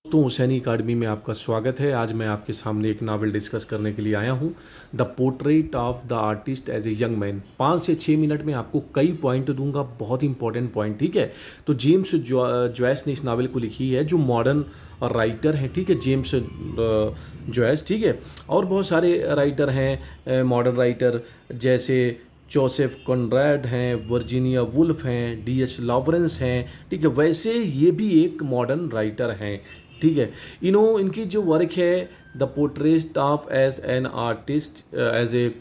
दोस्तों हुसैनी अकाडमी में आपका स्वागत है। आज मैं आपके सामने एक नावल डिस्कस करने के लिए आया हूँ, the portrait of the artist as a young man. 5 से 6 मिनट में आपको कई पॉइंट दूंगा, बहुत इंपॉर्टेंट पॉइंट, ठीक है। तो जेम्स जॉयस ने इस नावल को लिखी है, जो मॉडर्न राइटर हैं, ठीक है, जेम्स जॉयस, ठीक है। और बहुत सारे राइटर हैं मॉडर्न राइटर, जैसे जोसेफ कॉनरैड हैं, वर्जीनिया वुल्फ हैं, डी.एच. लॉरेंस हैं, ठीक है। वैसे ये भी एक मॉडर्न राइटर हैं, ठीक है। इनकी जो वर्क है, the portrait of as an artist as a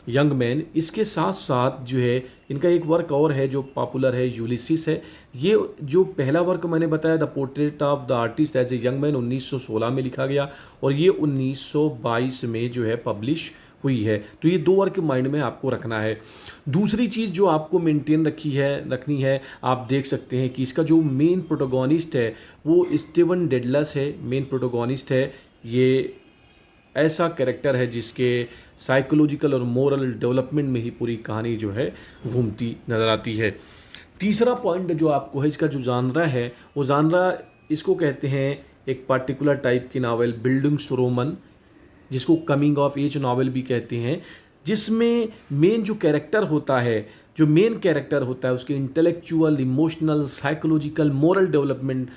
young man, इसके साथ साथ जो है इनका एक वर्क और है जो पॉपुलर है, यूलिसिस है। ये जो पहला वर्क मैंने बताया, the portrait of the artist as a young man, 1916 में लिखा गया और ये 1922 में जो है पब्लिश हुई है। तो ये दो वर्क माइंड में आपको रखना है। दूसरी चीज़ जो आपको मेंटेन रखनी है, आप देख सकते हैं कि इसका जो मेन प्रोटोगोनिस्ट है वो स्टीवन डेडलस है, मेन प्रोटोगोनिस्ट है। ये ऐसा कैरेक्टर है जिसके साइकोलॉजिकल और मोरल डेवलपमेंट में ही पूरी कहानी जो है घूमती नज़र आती है। तीसरा पॉइंट जो आपको है, इसका जो जानरा है, वो जानरा इसको कहते हैं एक पर्टिकुलर टाइप की नावल, बिल्डिंग्स रोमन, जिसको कमिंग ऑफ एज नावल भी कहते हैं, जिसमें मेन जो कैरेक्टर होता है, जो मेन कैरेक्टर होता है, उसके intellectual, emotional, psychological, moral development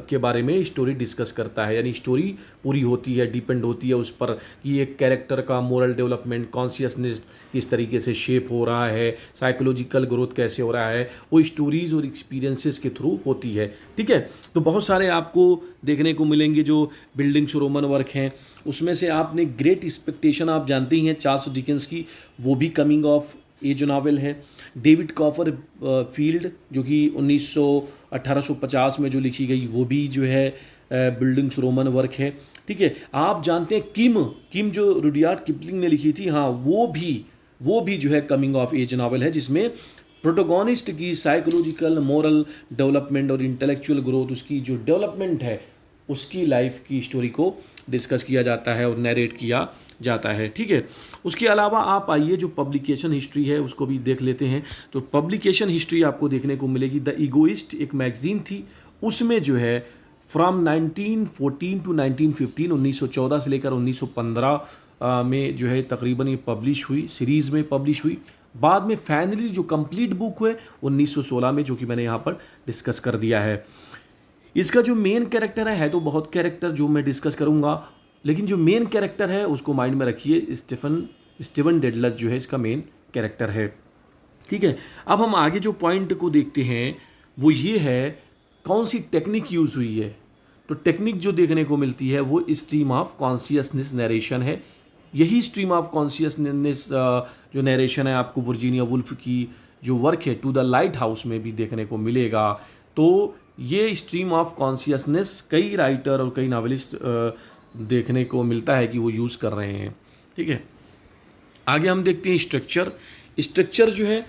के बारे में स्टोरी डिस्कस करता है। यानी स्टोरी पूरी होती है, डिपेंड होती है उस पर कि एक कैरेक्टर का मोरल डेवलपमेंट, कॉन्शियसनेस किस तरीके से शेप हो रहा है, साइकोलॉजिकल ग्रोथ कैसे हो रहा है, वो स्टोरीज और एक्सपीरियंसेस के थ्रू होती है, ठीक है। तो बहुत सारे आपको देखने को मिलेंगे जो बिल्डिंग्स रोमन वर्क हैं। उसमें से आपने ग्रेट एक्सपेक्टेशन, आप जानते ही हैं, चार्ल्स डिकेंस की, वो भी कमिंग ऑफ एज नावल है। डेविड कॉपर फील्ड, जो कि 1850 में जो लिखी गई, वो भी जो है बिल्डिंग्स रोमन वर्क है, ठीक है। आप जानते हैं किम जो रुडयार्ड किपलिंग ने लिखी थी, हाँ, वो भी जो है कमिंग ऑफ एज नावल है, जिसमें प्रोटोगोनिस्ट की साइकोलॉजिकल, मोरल डेवलपमेंट और इंटेलेक्चुअल ग्रोथ, उसकी जो डेवलपमेंट है, उसकी लाइफ की स्टोरी को डिस्कस किया जाता है और नैरेट किया जाता है, ठीक है। उसके अलावा आप आइए, जो पब्लिकेशन हिस्ट्री है उसको भी देख लेते हैं। तो पब्लिकेशन हिस्ट्री आपको देखने को मिलेगी। द ईगोइस्ट एक मैगजीन थी, उसमें जो है फ्रॉम 1914 टू 1915, 1914 से लेकर 1915 में जो है तकरीबन ये पब्लिश हुई, सीरीज़ में पब्लिश हुई। बाद में फाइनली जो कंप्लीट बुक हुए 1916 में, जो कि मैंने यहाँ पर डिस्कस कर दिया है। इसका जो मेन कैरेक्टर है तो बहुत कैरेक्टर जो मैं डिस्कस करूंगा, लेकिन जो मेन कैरेक्टर है उसको माइंड में रखिए, स्टीवन डेडलस जो है इसका मेन कैरेक्टर है, ठीक है। अब हम आगे जो पॉइंट को देखते हैं वो ये है, कौन सी टेक्निक यूज़ हुई है। तो टेक्निक जो देखने को मिलती है वो स्ट्रीम ऑफ कॉन्शियसनेस नरेशन है। यही स्ट्रीम ऑफ कॉन्शियसनेस जो नरेशन है आपको वर्जीनिया वुल्फ की जो वर्क है टू द लाइट हाउस में भी देखने को मिलेगा। तो ये स्ट्रीम ऑफ कॉन्शियसनेस कई राइटर और कई नावलिस्ट देखने को मिलता है कि वो यूज़ कर रहे हैं, ठीक है। आगे हम देखते हैं स्ट्रक्चर जो है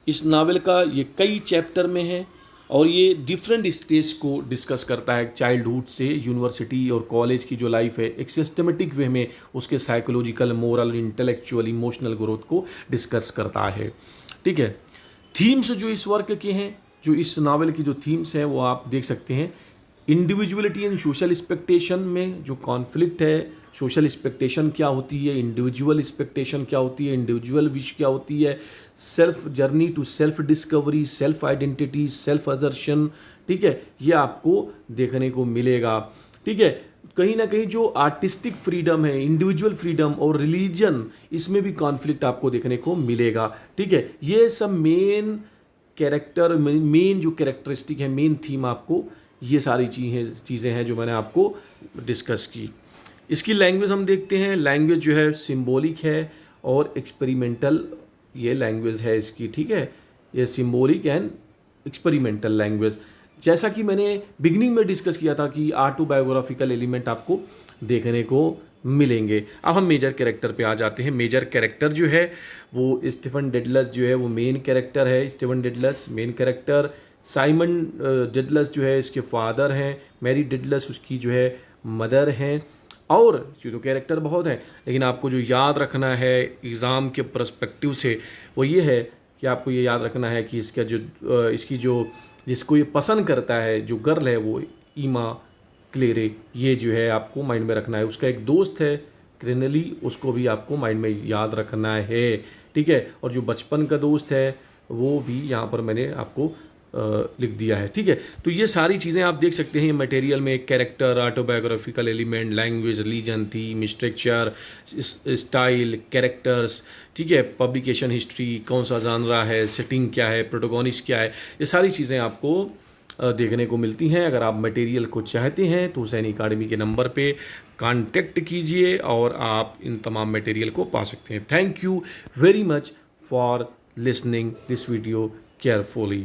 इस नावल का, ये कई चैप्टर में है और ये डिफरेंट स्टेज को डिस्कस करता है, चाइल्डहुड से यूनिवर्सिटी और कॉलेज की जो लाइफ है, एक सिस्टमेटिक वे में उसके psychological, moral, intellectual, emotional growth को डिस्कस करता है, ठीक है। थीम्स जो इस वर्क के हैं, जो इस नावल की जो थीम्स हैं वो आप देख सकते हैं। इंडिविजुअलिटी एंड सोशल एक्सपेक्टेशन में जो कॉन्फ्लिक्ट है, सोशल एक्सपेक्टेशन क्या होती है, इंडिविजुअल एक्सपेक्टेशन क्या होती है, इंडिविजुअल विश क्या होती है, self journey to self discovery, self identity, self assertion, ठीक है, ये आपको देखने को मिलेगा, ठीक है। कहीं ना कहीं जो आर्टिस्टिक फ्रीडम है, इंडिविजुअल फ्रीडम और रिलीजन, इसमें भी कॉन्फ्लिक्ट आपको देखने को मिलेगा, ठीक है। ये सब मेन कैरेक्टर, मेन जो कैरेक्टरिस्टिक है, मेन थीम, आपको ये सारी चीज़ें हैं जो मैंने आपको डिस्कस की। इसकी लैंग्वेज हम देखते हैं। लैंग्वेज जो है सिंबॉलिक है और एक्सपेरिमेंटल ये लैंग्वेज है इसकी, ठीक है। ये सिंबॉलिक एंड एक्सपेरिमेंटल लैंग्वेज, जैसा कि मैंने बिगनिंग में डिस्कस किया था कि ऑटोबायोग्राफिकल एलिमेंट आपको देखने को मिलेंगे। अब हम मेजर कैरेक्टर पे आ जाते हैं। मेजर कैरेक्टर जो है वो स्टीफन डेडलस जो है वो मेन कैरेक्टर है। Stephen Dedalus main character. Simon Dedalus जो है इसके फादर हैं, मैरी डेडलस उसकी जो है मदर हैं। और जो कैरेक्टर बहुत है, लेकिन आपको जो याद रखना है एग्ज़ाम के पर्सपेक्टिव से वो ये है कि आपको ये याद रखना है कि इसकी जो जिसको ये पसंद करता है, जो गर्ल है, वो ईमा क्लेरे, ये जो है आपको माइंड में रखना है। उसका एक दोस्त है क्रिनली, उसको भी आपको माइंड में याद रखना है, ठीक है। और जो बचपन का दोस्त है वो भी यहाँ पर मैंने आपको लिख दिया है, ठीक है। तो ये सारी चीज़ें आप देख सकते हैं मटेरियल में, character, autobiographical element, language, religion, theme, structure, style, characters, ठीक है, पब्लिकेशन हिस्ट्री, कौन सा जानरा है, सेटिंग क्या है, प्रोटोगोनिस्ट क्या है, ये सारी चीज़ें आपको देखने को मिलती हैं। अगर आप मटेरियल को चाहते हैं तो हुसैन अकाडमी के नंबर पे कांटेक्ट कीजिए और आप इन तमाम मटेरियल को पा सकते हैं। Thank you very much for listening this video carefully.